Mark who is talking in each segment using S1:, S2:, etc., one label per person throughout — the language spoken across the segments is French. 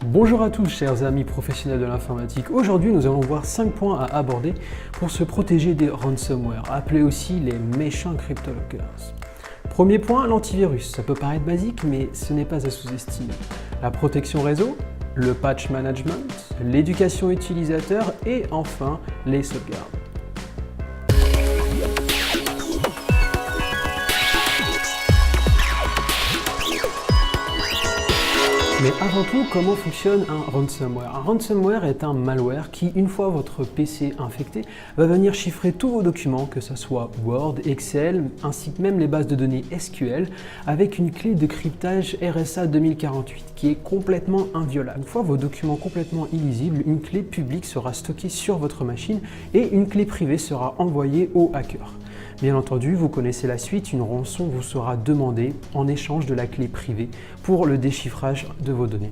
S1: Bonjour à tous chers amis professionnels de l'informatique. Aujourd'hui nous allons voir 5 points à aborder pour se protéger des ransomware, appelés aussi les méchants CryptoLockers. Premier point, l'antivirus. Ça peut paraître basique mais ce n'est pas à sous-estimer. La protection réseau, le patch management, l'éducation utilisateur et enfin les sauvegardes. Mais avant tout, comment fonctionne un ransomware? Un ransomware est un malware qui, une fois votre PC infecté, va venir chiffrer tous vos documents, que ce soit Word, Excel, ainsi que même les bases de données SQL, avec une clé de cryptage RSA 2048 qui est complètement inviolable. Une fois vos documents complètement illisibles, une clé publique sera stockée sur votre machine et une clé privée sera envoyée au hacker. Bien entendu, vous connaissez la suite, une rançon vous sera demandée en échange de la clé privée pour le déchiffrage de vos données.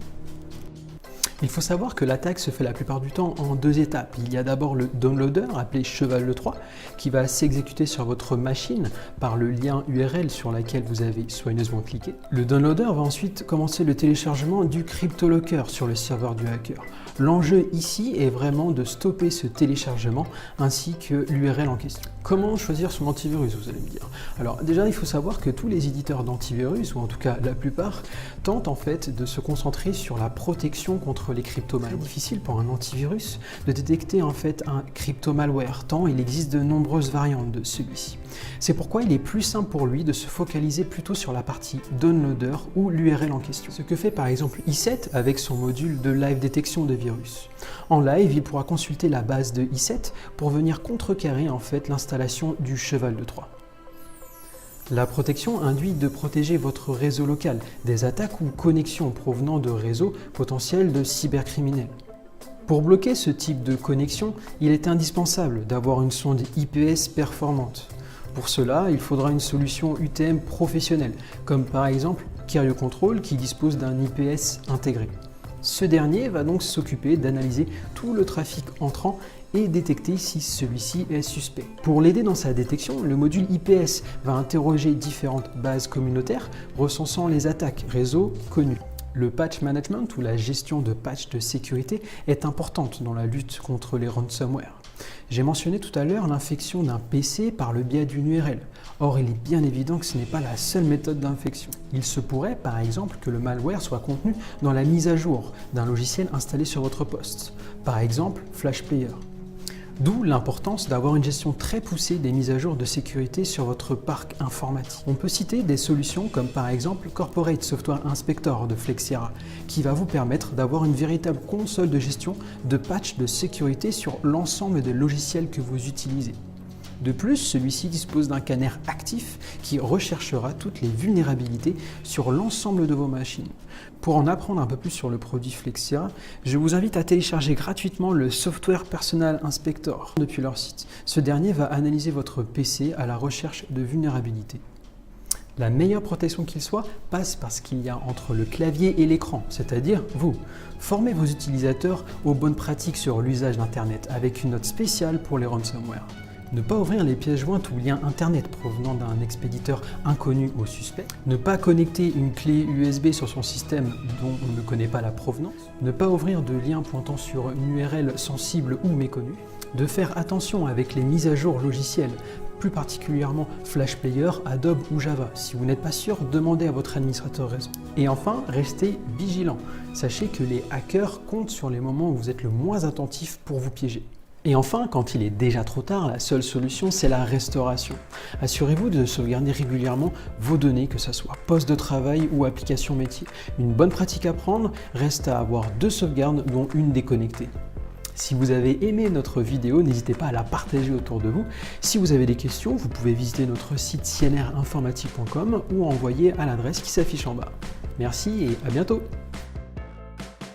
S1: Il faut savoir que l'attaque se fait la plupart du temps en deux étapes. Il y a d'abord le downloader, appelé Cheval 3, qui va s'exécuter sur votre machine par le lien URL sur lequel vous avez soigneusement cliqué. Le downloader va ensuite commencer le téléchargement du CryptoLocker sur le serveur du hacker. L'enjeu ici est vraiment de stopper ce téléchargement ainsi que l'URL en question. Comment choisir son antivirus, vous allez me dire? Alors déjà, il faut savoir que tous les éditeurs d'antivirus, ou en tout cas la plupart, tentent en fait de se concentrer sur la protection contre les crypto-malwares. C'est difficile pour un antivirus de détecter en fait un crypto-malware, tant il existe de nombreuses variantes de celui-ci. C'est pourquoi il est plus simple pour lui de se focaliser plutôt sur la partie downloader ou l'URL en question. Ce que fait par exemple i7 avec son module de live détection de virus. En live, il pourra consulter la base de i7 pour venir contrecarrer en fait l'installation du Cheval 3. La protection induit de protéger votre réseau local des attaques ou connexions provenant de réseaux potentiels de cybercriminels. Pour bloquer ce type de connexion, il est indispensable d'avoir une sonde IPS performante. Pour cela, il faudra une solution UTM professionnelle, comme par exemple Carrier Control qui dispose d'un IPS intégré. Ce dernier va donc s'occuper d'analyser tout le trafic entrant et détecter si celui-ci est suspect. Pour l'aider dans sa détection, le module IPS va interroger différentes bases communautaires recensant les attaques réseau connues. Le patch management ou la gestion de patchs de sécurité est importante dans la lutte contre les ransomware. J'ai mentionné tout à l'heure l'infection d'un PC par le biais d'une URL. Or, il est bien évident que ce n'est pas la seule méthode d'infection. Il se pourrait, par exemple, que le malware soit contenu dans la mise à jour d'un logiciel installé sur votre poste. Par exemple, Flash Player. D'où l'importance d'avoir une gestion très poussée des mises à jour de sécurité sur votre parc informatique. On peut citer des solutions comme par exemple Corporate Software Inspector de Flexera, qui va vous permettre d'avoir une véritable console de gestion de patchs de sécurité sur l'ensemble des logiciels que vous utilisez. De plus, celui-ci dispose d'un scanner actif qui recherchera toutes les vulnérabilités sur l'ensemble de vos machines. Pour en apprendre un peu plus sur le produit Flexera, je vous invite à télécharger gratuitement le Software Personal Inspector depuis leur site. Ce dernier va analyser votre PC à la recherche de vulnérabilités. La meilleure protection qu'il soit passe par ce qu'il y a entre le clavier et l'écran, c'est-à-dire vous. Formez vos utilisateurs aux bonnes pratiques sur l'usage d'Internet avec une note spéciale pour les ransomware. Ne pas ouvrir les pièces jointes ou liens internet provenant d'un expéditeur inconnu ou suspect. Ne pas connecter une clé USB sur son système dont on ne connaît pas la provenance. Ne pas ouvrir de liens pointant sur une URL sensible ou méconnue. De faire attention avec les mises à jour logicielles, plus particulièrement Flash Player, Adobe ou Java. Si vous n'êtes pas sûr, demandez à votre administrateur réseau. Et enfin, restez vigilant. Sachez que les hackers comptent sur les moments où vous êtes le moins attentif pour vous piéger. Et enfin, quand il est déjà trop tard, la seule solution, c'est la restauration. Assurez-vous de sauvegarder régulièrement vos données, que ce soit poste de travail ou application métier. Une bonne pratique à prendre reste à avoir 2 sauvegardes, dont une déconnectée. Si vous avez aimé notre vidéo, n'hésitez pas à la partager autour de vous. Si vous avez des questions, vous pouvez visiter notre site cnrinformatique.com ou envoyer à l'adresse qui s'affiche en bas. Merci et à bientôt!